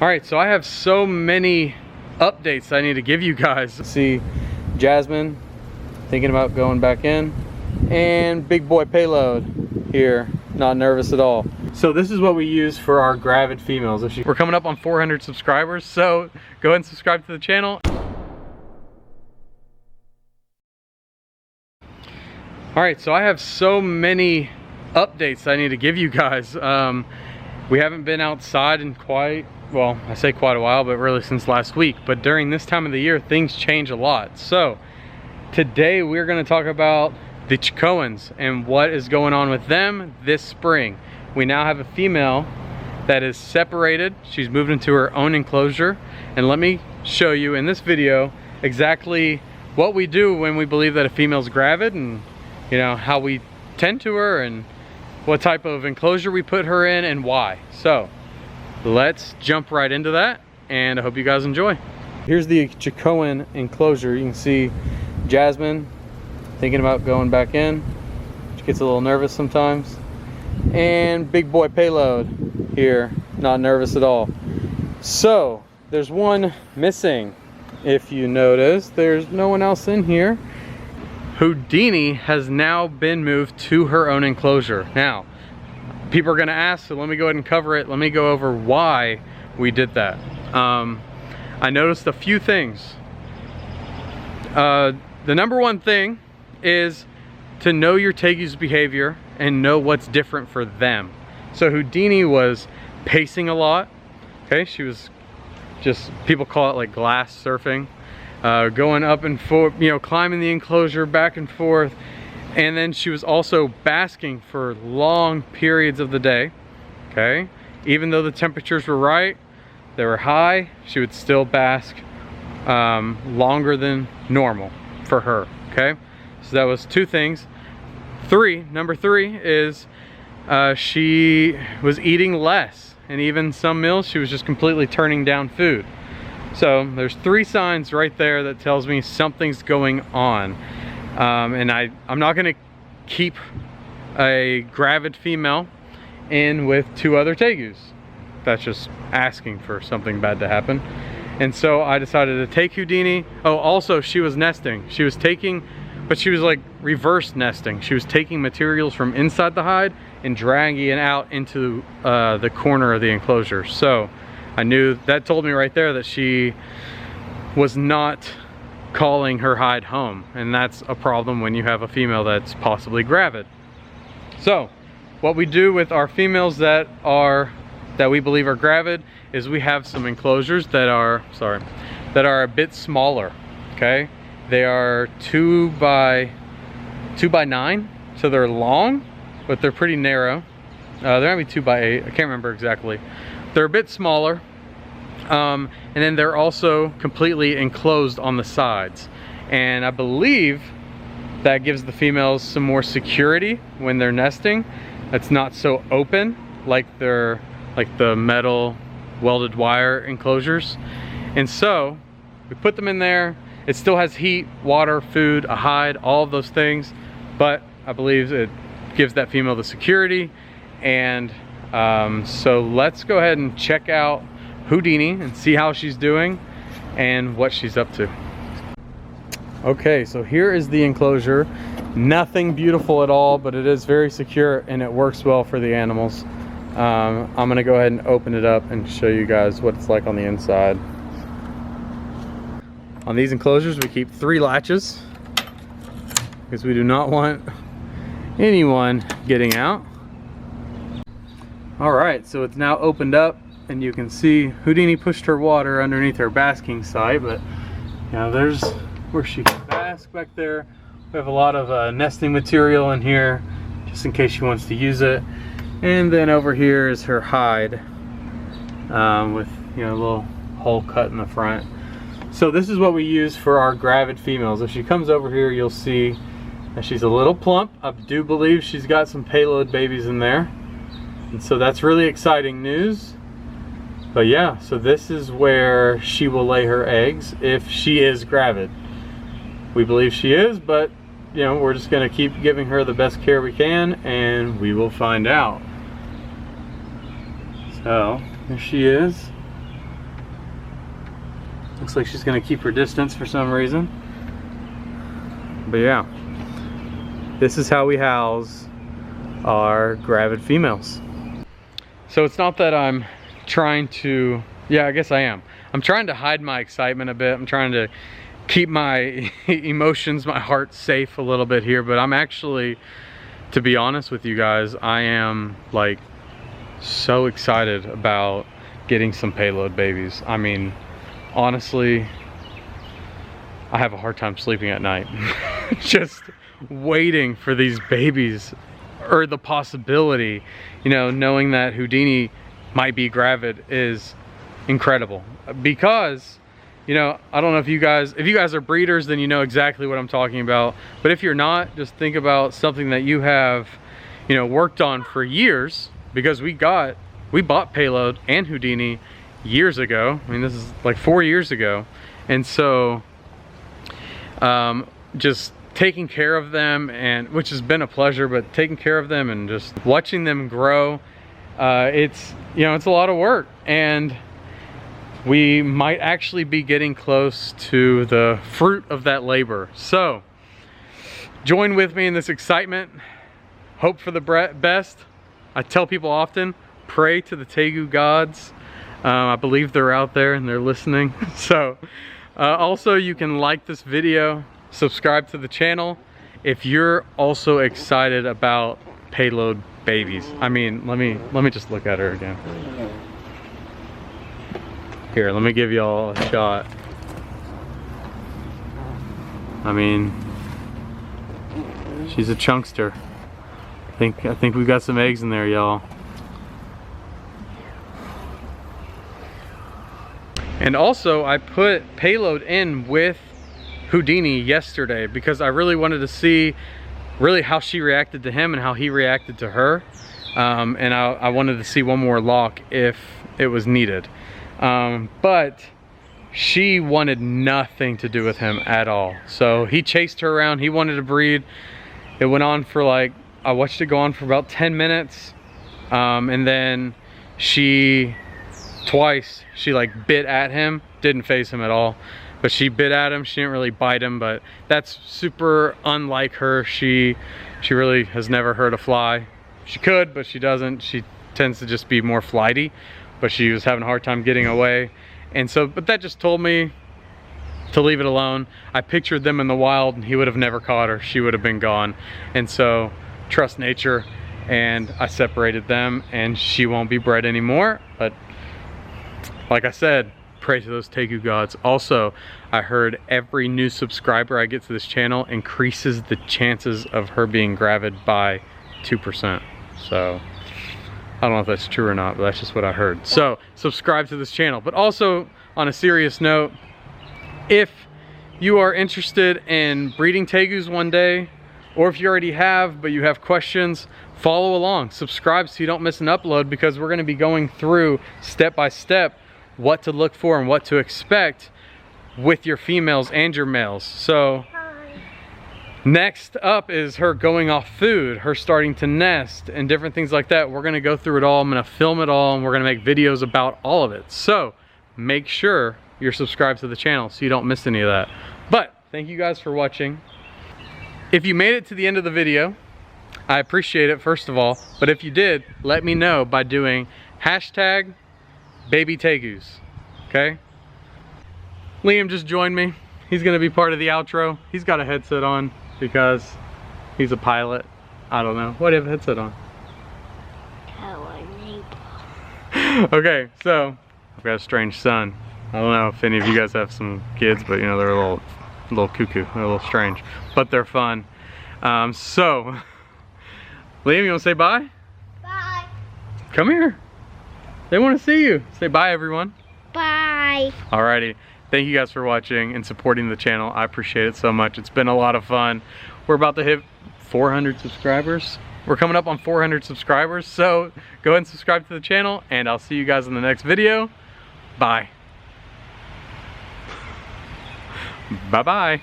All right, so I have so many updates I need to give you guys. See Jasmine thinking about going back in, and big boy payload here, not nervous at all. So this is what we use for our Gravid females. We're coming up on 400 subscribers, so go ahead and subscribe to the channel. All right, so I have so many updates I need to give you guys. We haven't been outside in quite, well, I say quite a while, but really since last week. But during this time of the year, things change a lot. So today we're gonna talk about the Chicoans and what is going on with them this spring. We now have a female that is separated. She's moved into her own enclosure. And let me show you in this video exactly what we do when we believe that a female's gravid, and you know, how we tend to her and what type of enclosure we put her in and why. So let's jump right into that, and I hope you guys enjoy. Here's the Chicoan enclosure. You can see Jasmine thinking about going back in. She gets a little nervous sometimes. And big boy payload here, not nervous at all. So there's one missing. If you notice, there's no one else in here. Houdini has now been moved to her own enclosure. Now, people are gonna ask, so let me go ahead and cover it. Let me go over why we did that. I noticed a few things. The number one thing is to know your Tegu's behavior and know what's different for them. So Houdini was pacing a lot. Okay, she was just, people call it like glass surfing. Going up and forth, you know, climbing the enclosure back and forth. And then she was also basking for long periods of the day. Okay, even though the temperatures were right, they were high, she would still bask longer than normal for her. Okay, so that was two things. Number three is she was eating less, and even some meals she was just completely turning down food. So there's three signs right there that tells me something's going on. And I'm not gonna keep a gravid female in with two other Tegus. That's just asking for something bad to happen. And so I decided to take Houdini. Oh, also she was nesting. She was taking, but she was like reverse nesting. She was taking materials from inside the hide and dragging it out into the corner of the enclosure. So I knew, that told me right there that she was not calling her hide home, and that's a problem when you have a female that's possibly gravid. So what we do with our females that we believe are gravid is we have some enclosures that are a bit smaller. Okay, they are 2 by 9, so they're long, but they're pretty narrow. They might be 2 by 8, I can't remember exactly. They're a bit smaller, and then they're also completely enclosed on the sides, and I believe that gives the females some more security when they're nesting. It's not so open like the metal welded wire enclosures. And so we put them in there. It still has heat, water, food, a hide, all of those things, but I believe it gives that female the security. And so let's go ahead and check out Houdini and see how she's doing and what she's up to. Okay, so here is the enclosure. Nothing beautiful at all, but it is very secure and it works well for the animals. I'm gonna go ahead and open it up and show you guys what it's like on the inside. On these enclosures, we keep 3 latches because we do not want anyone getting out. All right, so it's now opened up, and you can see Houdini pushed her water underneath her basking site, but you know, there's where she can bask back there. We have a lot of nesting material in here, just in case she wants to use it. And then over here is her hide, with, you know, a little hole cut in the front. So this is what we use for our gravid females. If she comes over here, you'll see that she's a little plump. I do believe she's got some payload babies in there. And so that's really exciting news. But yeah, so this is where she will lay her eggs if she is gravid. We believe she is, but you know, we're just gonna keep giving her the best care we can, and we will find out. So here she is. Looks like she's gonna keep her distance for some reason. But yeah, this is how we house our Gravid females. So it's not that I'm trying to, yeah, I guess I am. I'm trying to hide my excitement a bit. I'm trying to keep my emotions, my heart safe a little bit here, but I'm actually, to be honest with you guys, I am like so excited about getting some payload babies. I mean, honestly, I have a hard time sleeping at night. Just waiting for these babies, or the possibility, you know, knowing that Houdini might be Gravid is incredible. Because, you know, I don't know if you guys are breeders, then you know exactly what I'm talking about. But if you're not, just think about something that you have, you know, worked on for years, because we bought Payload and Houdini years ago. I mean, this is like 4 years ago. And so just taking care of them, and which has been a pleasure, but taking care of them and just watching them grow, it's, you know, it's a lot of work, and we might actually be getting close to the fruit of that labor. So join with me in this excitement. Hope for the best. I tell people often, pray to the Tegu gods. I believe they're out there and they're listening. So also, you can like this video, subscribe to the channel if you're also excited about payload babies. I mean, let me just look at her again. Here, let me give y'all a shot. I mean, she's a chunkster. I think we've got some eggs in there, y'all. And also, I put Payload in with Houdini yesterday because I really wanted to see really how she reacted to him and how he reacted to her. And I wanted to see one more lock if it was needed. But she wanted nothing to do with him at all. So he chased her around. He wanted to breed. It went on for like, I watched it go on for about 10 minutes. And then twice she like bit at him. Didn't faze him at all. But she bit at him. She didn't really bite him, but that's super unlike her. She really has never hurt a fly. She could, but she doesn't. She tends to just be more flighty. But she was having a hard time getting away. And so, but that just told me to leave it alone. I pictured them in the wild and he would have never caught her. She would have been gone. And so, trust nature. And I separated them, and she won't be bred anymore. But like I said, pray to those Tegu gods. Also, I heard every new subscriber I get to this channel increases the chances of her being Gravid by 2%. So I don't know if that's true or not, but that's just what I heard. So subscribe to this channel. But also, on a serious note, if you are interested in breeding Tegus one day, or if you already have but you have questions, follow along, subscribe so you don't miss an upload, because we're going to be going through step by step what to look for and what to expect with your females and your males. So next up is her going off food, her starting to nest, and different things like that. We're going to go through it all. I'm going to film it all, and we're going to make videos about all of it. So make sure you're subscribed to the channel so you don't miss any of that. But thank you guys for watching. If you made it to the end of the video, I appreciate it, first of all. But if you did, let me know by doing hashtag baby Tegus, okay? Liam just joined me. He's gonna be part of the outro. He's got a headset on because he's a pilot. I don't know. What do you have a headset on? Okay, so I've got a strange son. I don't know if any of you guys have some kids, but you know, they're a little cuckoo. They're a little strange, but they're fun. So Liam, you wanna say bye? Bye. Come here. They want to see you. Say bye, everyone. Bye. Alrighty. Thank you guys for watching and supporting the channel. I appreciate it so much. It's been a lot of fun. We're about to hit 400 subscribers. We're coming up on 400 subscribers. So go ahead and subscribe to the channel, and I'll see you guys in the next video. Bye. Bye-bye.